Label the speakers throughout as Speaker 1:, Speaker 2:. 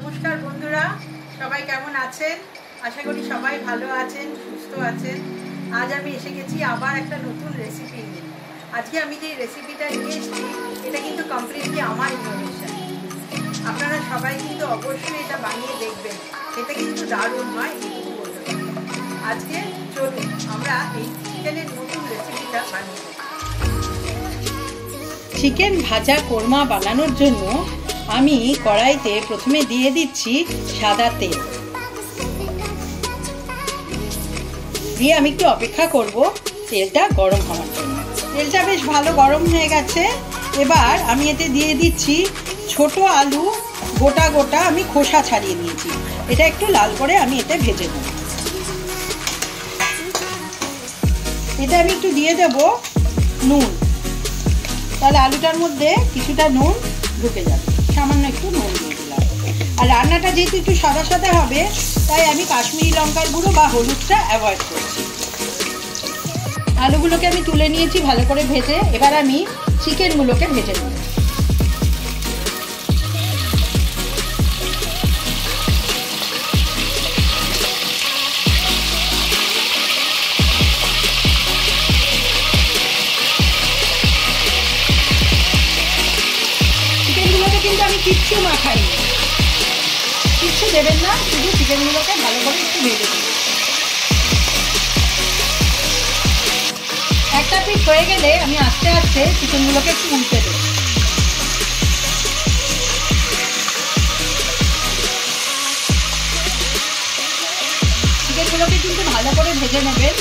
Speaker 1: নমস্কার বন্ধুরা, সবাই কেমন আছেন? আশা করি সবাই ভালো আছেন, সুস্থ আছেন। আজ আমি এসে গেছি আবার একটা নতুন রেসিপি নিয়ে। আজকে আমি যে রেসিপিটা নিয়ে এসেছি এটা কিন্তু কমপ্লিটলি আমার ইনোভেশন। আপনারা সবাই কিন্তু অবশ্যই এটা বানিয়ে দেখবেন, এটা কিন্তু দারুণ হয়। আজকে চলুন আমরা এই চিকেনের নতুন রেসিপিটা বানিয়ে দেব। চিকেন ভাজা কোরমা বানানোর জন্য আমি কড়াইতে প্রথমে দিয়ে দিচ্ছি সাদা তেল, দিয়ে আমি একটু অপেক্ষা করব তেলটা গরম হওয়ার জন্য। তেলটা বেশ ভালো গরম হয়ে গেছে। এবার আমি এতে দিয়ে দিচ্ছি ছোট আলু গোটা গোটা, আমি খোসা ছাড়িয়ে নিয়েছি। এটা একটু লাল করে আমি এতে ভেজে নেব। এতে আমি একটু দিয়ে দেব নুন, তাহলে আলুটার মধ্যে কিছুটা নুন ঢুকে যাবে। সামান্য একটু নুন দিয়ে দিলাম। আর রান্নাটা যেহেতু একটু সাদা সাদা হবে, তাই আমি কাশ্মীরি লঙ্কার গুঁড়ো বা হলুদটা অ্যাভয়েড করছি। আলুগুলোকে আমি তুলে নিয়েছি ভালো করে ভেজে। এবার আমি চিকেনগুলোকে ভেজে নেব। চিকেনগুলোকে কিন্তু আমি কিচ্ছু মাখাইনি, কিচ্ছু দেবেন না, শুধু চিকেনগুলোকে ভালো করে একটু ভেজে দেবেন। একটা পিঠ হয়ে গেলে আমি আস্তে আস্তে চিকেনগুলোকে একটু উল্টে দেব। চিকেনগুলোকে কিন্তু ভালো করে ভেজে নেবেন,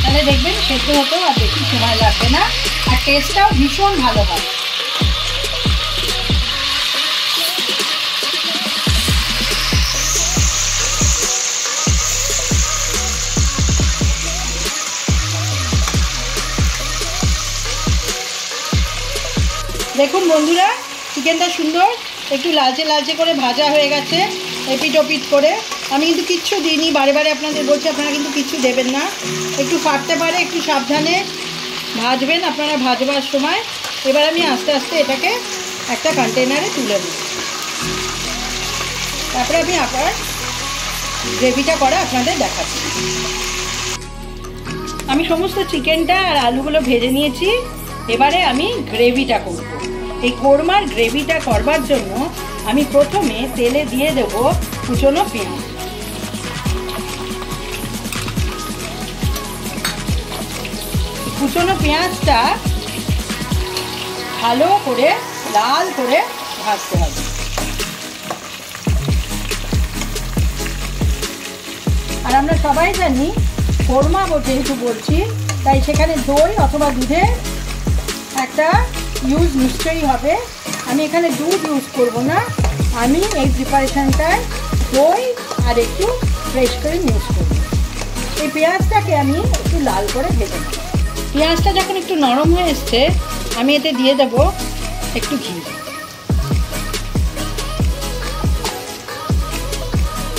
Speaker 1: তাহলে দেখবেন সেদ্ধ হতেও আর বেশি সময় লাগবে না, আর টেস্টটাও ভীষণ ভালো হয়। দেখুন বন্ধুরা, চিকেনটা সুন্দর একটু লালচে লালচে করে ভাজা হয়ে গেছে, এপিট ওপিট করে। আমি কিন্তু কিচ্ছু দিইনি, বারে বারে আপনাদের বলছি আপনারা কিন্তু কিচ্ছু দেবেন না। একটু ফাটতে পারে, একটু সাবধানে ভাজবেন আপনারা ভাজবার সময়। এবার আমি আস্তে আস্তে এটাকে একটা কন্টেনারে তুলে নেব। তারপরে আমি আবার গ্রেভিটা করা আপনাদের দেখাচ্ছি। আমি সমস্ত চিকেনটা আর আলুগুলো ভেজে নিয়েছি। এবারে আমি গ্রেভিটা করব। এই কোরমার গ্রেভিটা করবার জন্য আমি প্রথমে তেলে দিয়ে দেব কুচনো পেঁয়াজ। কুচনো পেঁয়াজটা ভালো করে লাল করে ভাজতে হবে। আর আমরা সবাই জানি কোরমা যেহেতু বলছি, তাই সেখানে দই অথবা দুধের একটা ইউজ নিশ্চয়ই হবে। আমি এখানে দুধ ইউজ করব না, আমি এই প্রিপারেশনটায় দই আর একটু ফ্রেশ ক্রিম ইউজ করব। এই পেঁয়াজটাকে আমি একটু লাল করে ভেজে নেব। পেঁয়াজটা যখন একটু নরম হয়ে এসছে, আমি এতে দিয়ে দেব একটু ঘি।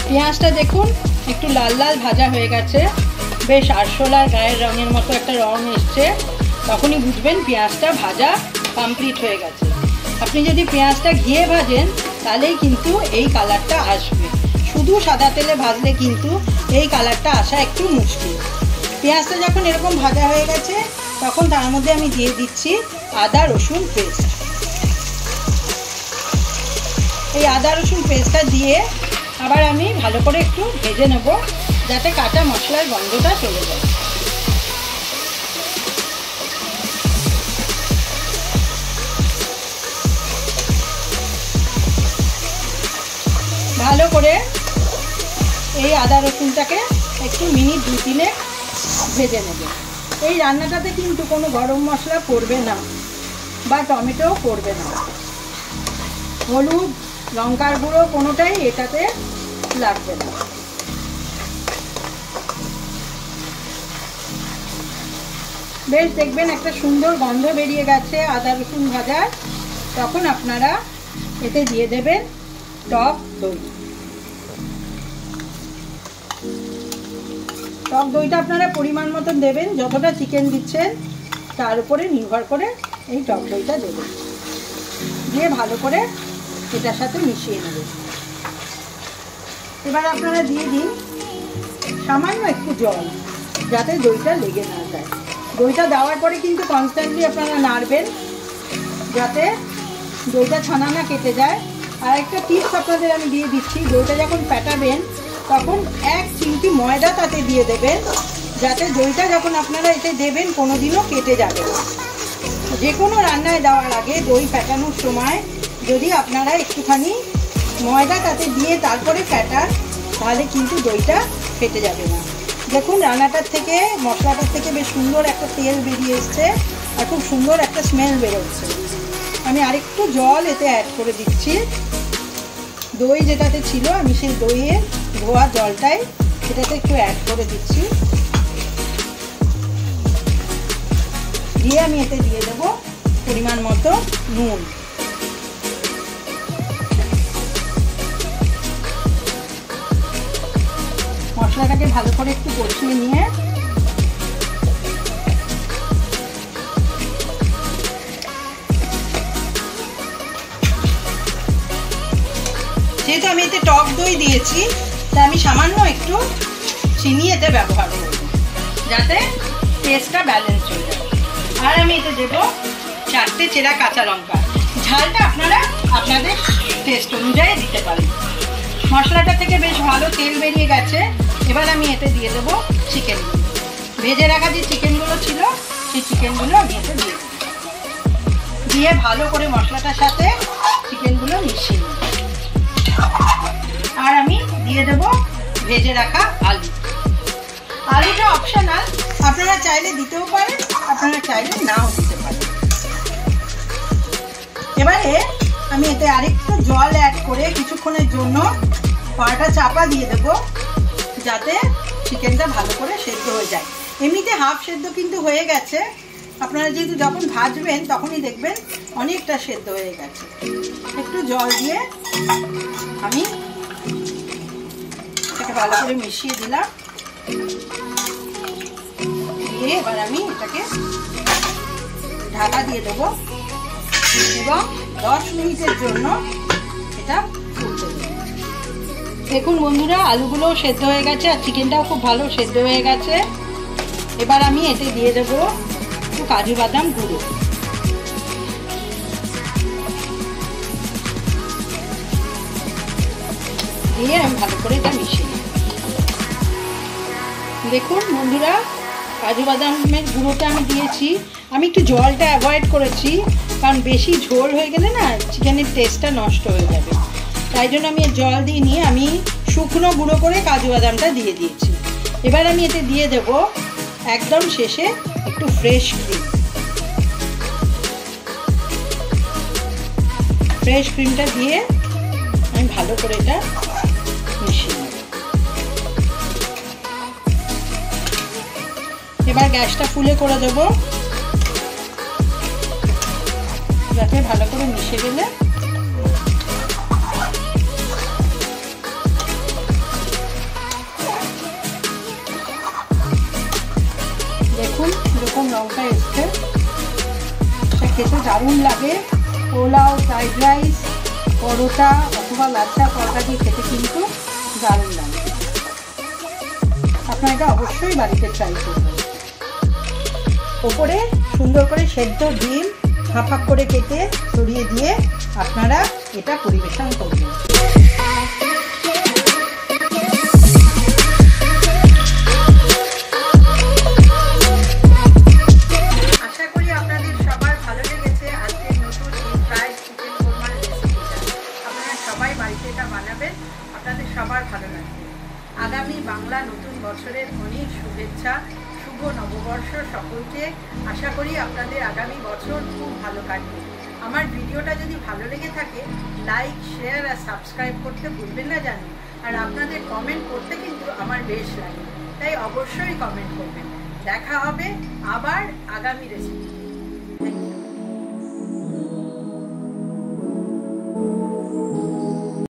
Speaker 1: পেঁয়াজটা দেখুন একটু লাল লাল ভাজা হয়ে গেছে, বেশ আরশোলার গায়ের রঙের মতো একটা রঙ এসছে। তখনই বুঝবেন পেঁয়াজটা ভাজা কমপ্লিট হয়ে গেছে। আপনি যদি পেঁয়াজটা ঘিয়ে ভাজেন তাহলেই কিন্তু এই কালারটা আসবে, শুধু সাদা তেলে ভাজলে কিন্তু এই কালারটা আসা একটু মুশকিল। পেঁয়াজটা যখন এরকম ভাজা হয়ে গেছে, তখন তার মধ্যে আমি দিয়ে দিচ্ছি আদা রসুন পেস্ট। এই আদা রসুন পেস্টটা দিয়ে আবার আমি ভালো করে একটু ভেজে নেব, যাতে কাঁচা মশলার গন্ধটা চলে যায়। ভালো করে এই আদা রসুনটাকে একটু মিনিট 2-3 ভেজে নেব। এই রান্নাটাতে কিন্তু কোনো গরম মশলা পড়বে না বা টমেটোও পড়বে না, হলুদ লঙ্কার গুঁড়ো কোনোটাই এটাতে লাগবে না। বেশ দেখবেন একটা সুন্দর গন্ধ বেরিয়ে গেছে আদা রসুন ভাজার। তখন আপনারা এতে দিয়ে দেবেন টক দই। টক দইটা আপনারা পরিমাণ মতন দেবেন, যতটা চিকেন দিচ্ছেন তার উপরে নির্ভর করে এই টক দইটা দেবেন, দিয়ে ভালো করে এটার সাথে মিশিয়ে নেবেন। এবার আপনারা দিয়ে দিন সামান্য একটু জল, যাতে দইটা লেগে না যায়। দইটা দেওয়ার পরে কিন্তু কনস্ট্যান্টলি আপনারা নাড়বেন, যাতে দইটা ছানা না কেটে যায়। আর একটা টিপস আপনাদের আমি দিয়ে দিচ্ছি, দইটা যখন ফেটাবেন তখন 1 চিমটি ময়দা তাতে দিয়ে দেবেন, যাতে দইটা যখন আপনারা এতে দেবেন কোনোদিনও কেটে যাবে না। যে কোনো রান্নায় দেওয়ার আগে দই ফেটানোর সময় যদি আপনারা একটুখানি ময়দা তাতে দিয়ে তারপরে ফেটান, তাহলে কিন্তু দইটা ফেটে যাবে না। দেখুন রান্নাটার থেকে, মশলাটার থেকে বেশ সুন্দর একটা তেল বেরিয়ে এসছে আর খুব সুন্দর একটা স্মেল বেরোচ্ছে। আমি আরেকটু জল এতে অ্যাড করে দিচ্ছি। দই যেটাতে ছিল আমি সেই দইয়ের ধোয়া জলটাই এটাতে একটু অ্যাড করে দিচ্ছি, দিয়ে আমি এতে দিয়ে দেবো পরিমাণ মতো নুন। মশলাটাকে ভালো করে একটু কষিয়ে নিয়ে যেহেতু আমি এতে টক দই দিয়েছি, তা আমি সামান্য একটু চিনি এতে ব্যবহার করব, যাতে টেস্টটা ব্যালেন্স হয়ে যায়। আর আমি এতে দেবো 4টে চেরা কাঁচা লঙ্কা। ঝালটা আপনারা আপনাদের টেস্ট অনুযায়ী দিতে পারেন। মশলাটা থেকে বেশ ভালো তেল বেরিয়ে গেছে। এবার আমি এতে দিয়ে দেবো চিকেনগুলো। ভেজে রাখা যে চিকেনগুলো ছিল সেই চিকেনগুলো আমি এতে দিয়ে দেবো, দিয়ে ভালো করে মশলাটার সাথে চিকেনগুলো মিশিয়ে নেব। আর আমি দিয়ে দেবো ভেজে রাখা আলু। আলুটা অপশনাল, আপনারা চাইলে দিতেও পারেন, আপনারা চাইলে নাও দিতে পারেন। এবারে আমি এতে আরেকটু জল অ্যাড করে কিছুক্ষণের জন্য কড়াটা চাপা দিয়ে দেব, যাতে চিকেনটা ভালো করে সেদ্ধ হয়ে যায়। এমনিতে হাফ সেদ্ধ কিন্তু হয়ে গেছে, আপনারা যেহেতু যখন ভাজবেন তখনই দেখবেন অনেকটা সেদ্ধ হয়ে গেছে। একটু জল দিয়ে আমি এটাকে ভালো করে মিশিয়ে দিলাম, দিয়ে এবার আমি এটাকে ঢাকা দিয়ে দেবো এবং 10 মিনিটের জন্য এটা ফুটতে দেবো। দেখুন বন্ধুরা, আলুগুলোও সেদ্ধ হয়ে গেছে আর চিকেনটাও খুব ভালো সেদ্ধ হয়ে গেছে। এবার আমি এতে দিয়ে দেবো একটু কাজু বাদাম গুঁড়ো, দিয়ে আমি ভালো করে এটা মিশিয়ে নেব। দেখুন বন্ধুরা, কাজু বাদামের গুঁড়োটা আমি দিয়েছি। আমি একটু জলটা অ্যাভয়েড করেছি, কারণ বেশি ঝোল হয়ে গেলে না চিকেনের টেস্টটা নষ্ট হয়ে যাবে। তাই জন্য আমি জল দিইনি, আমি শুকনো গুঁড়ো করে কাজু বাদামটা দিয়ে দিয়েছি। এবার আমি এতে দিয়ে দেব একদম শেষে একটু ফ্রেশ ক্রিম। ফ্রেশ ক্রিমটা দিয়ে আমি ভালো করে এটা মিশিয়ে নেব। এবার গ্যাসটা ফুলে করে দেব, যাতে ভালো করে মিশে গেলে দেখুন এরকম লঙ্কা এসছে, এটা খেতে দারুণ লাগে। পোলাও, ফ্রাইড রাইস, পরোটা অথবা লাচ্ছা পরোটা দিয়ে খেতে কিন্তু দারুণ লাগে। আপনারা এটা অবশ্যই বাড়িতে ট্রাই করবেন। ওপরে সুন্দর করে সেদ্ধ ডিম হাফ হাফ করে কেটে ছড়িয়ে দিয়ে আপনারা এটা পরিবেশন করবেন। আশা করি আপনাদের সবার ভালো লেগেছে আজকের নতুন এই ফ্রাইড চিকেন কোরমার রেসিপিটা। আপনারা সবাই বাড়িতে এটা বানাবেন, আপনাদের সবার ভালো লাগবে। আগামী বাংলা নতুন বছরের অনেক শুভেচ্ছা, শুভ নববর্ষ সকলকে। আশা করি আপনাদের আগামী বছর খুব ভালো কাটবে। আমার ভিডিওটা যদি ভালো লেগে থাকে লাইক, শেয়ার আর সাবস্ক্রাইব করতে ভুলবেন না জানি। আর আপনাদের কমেন্ট করতে কিন্তু আমার বেশ লাগে, তাই অবশ্যই কমেন্ট করবেন। দেখা হবে আবার আগামী রেসিপি।